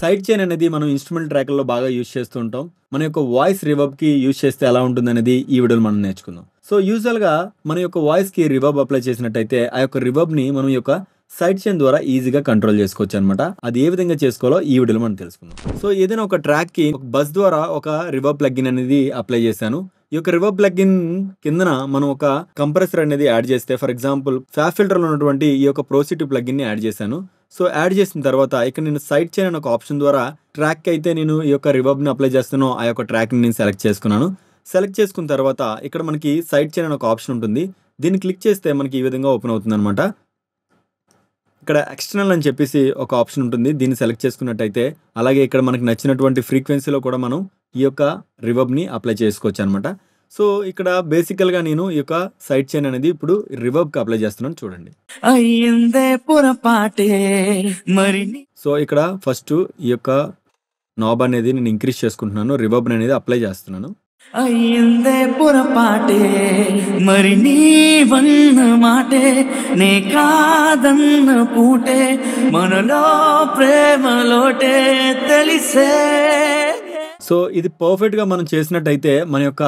Side chain అనేది మనం instrument ట్రాక్‌ల్లో బాగా యూజ్ చేస్తూ ఉంటాం. మన యొక్క వాయిస్ రివర్బ్‌కి యూజ్ చేస్తే ఎలా ఉంటుందనేది ఈ వీడియోలో మనం నేర్చుకుందాం. సో, యూజువల్‌గా మన యొక్క వాయిస్‌కి రివర్బ్ అప్లై చేసినట్టయితే ఆ యొక్క రివర్బ్‌ని మనం యొక్క సైడ్ చైన్ ద్వారా ఈజీగా కంట్రోల్ చేసుకోవచ్చనమాట. అది ఏ విధంగా చేసుకోవాలో ఈ వీడియోలో మనం తెలుసుకుందాం. సో, ఏదైనా ఒక ట్రాక్‌కి ఒక బస్ ద్వారా ఒక రివర్బ్ ప్లగిన్ అనేది అప్లై చేశాను. ఈ యొక్క రివర్బ్ ప్లగిన్ కిందన మనం ఒక కంప్రెసర్ అనేది యాడ్ చేస్తే ఫర్ ఎగ్జాంపుల్ ఫ్యాబ్ ఫిల్టర్‌లో ఉన్నటువంటి ఈ యొక్క ప్రోసిటీ ప్లగిన్‌ని యాడ్ చేశాను. సో, యాడ్ చేసిన తర్వాత ఇక్కడ నేను సైడ్ చైన్ అనే ఒక ఆప్షన్ ద్వారా ట్రాక్‌కి అయితే నేను ఈ యొక్క రివర్బ్‌ని అప్లై చేస్తానో ఆ యొక్క ట్రాక్‌ని నేను సెలెక్ట్ చేసుకున్నాను. సెలెక్ట్ చేసుకున్న తర్వాత ఇక్కడ మనకి సైడ్ చైన్ అనే ఒక ఆప్షన్ ఉంటుంది. దీన్ని క్లిక్ చేస్తే మనకి ఈ విధంగా ఓపెన్ అవుతుందనమాట. ఇక్కడ ఎక్స్టర్నల్ అని చెప్పేసి ఒక ఆప్షన్ ఉంటుంది. దీన్ని సెలెక్ట్ చేసుకున్నట్టయితే అలాగే ఇక్కడ మనకి నచ్చినటువంటి ఫ్రీక్వెన్సీలో కూడా మనం ఈ యొక్క రివర్బ్‌ని అప్లై చేసుకోవచ్చనమాట. సో, ఇక్కడ బేసికల్‌గా నేను ఈ యొక్క సైడ్ చైన్ అనేది ఇప్పుడు రివర్బ్‌కి అప్లై చేస్తున్నాను చూడండి. అయ్యిందే పొరపాటే మరి సో, ఇక్కడ ఫస్ట్ ఈ యొక్క నాబ్ అనేది నేను ఇంక్రీజ్ చేసుకుంటున్నాను. రివర్బ్ అనేది అప్లై చేస్తున్నాను. అయ్యిందే పొరపాటే మరి నీవన్న మాటే నే కాదన్న పూటే మనలో ప్రేమలోటే తెలిసే. సో, ఇది పర్ఫెక్ట్‌గా మనం చేసినట్టయితే మన యొక్క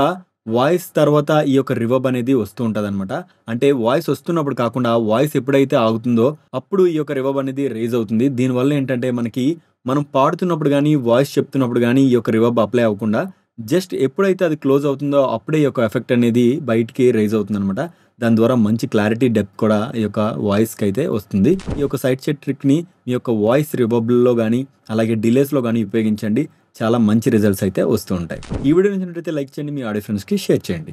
వాయిస్ తర్వాత ఈ యొక్క రివర్బ్ అనేది వస్తూ ఉంటదనమాట. అంటే వాయిస్ వస్తున్నప్పుడు కాకుండా వాయిస్ ఎప్పుడైతే ఆగుతుందో అప్పుడు ఈ యొక్క రివర్బ్ అనేది రైజ్ అవుతుంది. దీనివల్ల ఏంటంటే మనకి మనం పాడుతున్నప్పుడు గానీ, వాయిస్ చెప్తున్నప్పుడు గానీ ఈ యొక్క రివర్బ్ అప్లై అవ్వకుండా జస్ట్ ఎప్పుడైతే అది క్లోజ్ అవుతుందో అప్పుడే ఈ యొక్క ఎఫెక్ట్ అనేది బయటికి రైజ్ అవుతుందనమాట. దాని ద్వారా మంచి క్లారిటీ, డెప్త్ కూడా ఈ యొక్క వాయిస్‌కి అయితే వస్తుంది. ఈ యొక్క సైడ్ చైన్ ట్రిక్‌ని మీ యొక్క వాయిస్ రివర్బ్‌లో గానీ, అలాగే డిలేస్‌లో గానీ ఉపయోగించండి. చాలా మంచి రిజల్ట్స్ అయితే వస్తూ ఉంటాయి. ఈ వీడియో నచ్చినట్లయితే లైక్ చేయండి. మీ ఆడియో ఫ్రెండ్స్‌కి షేర్ చేయండి.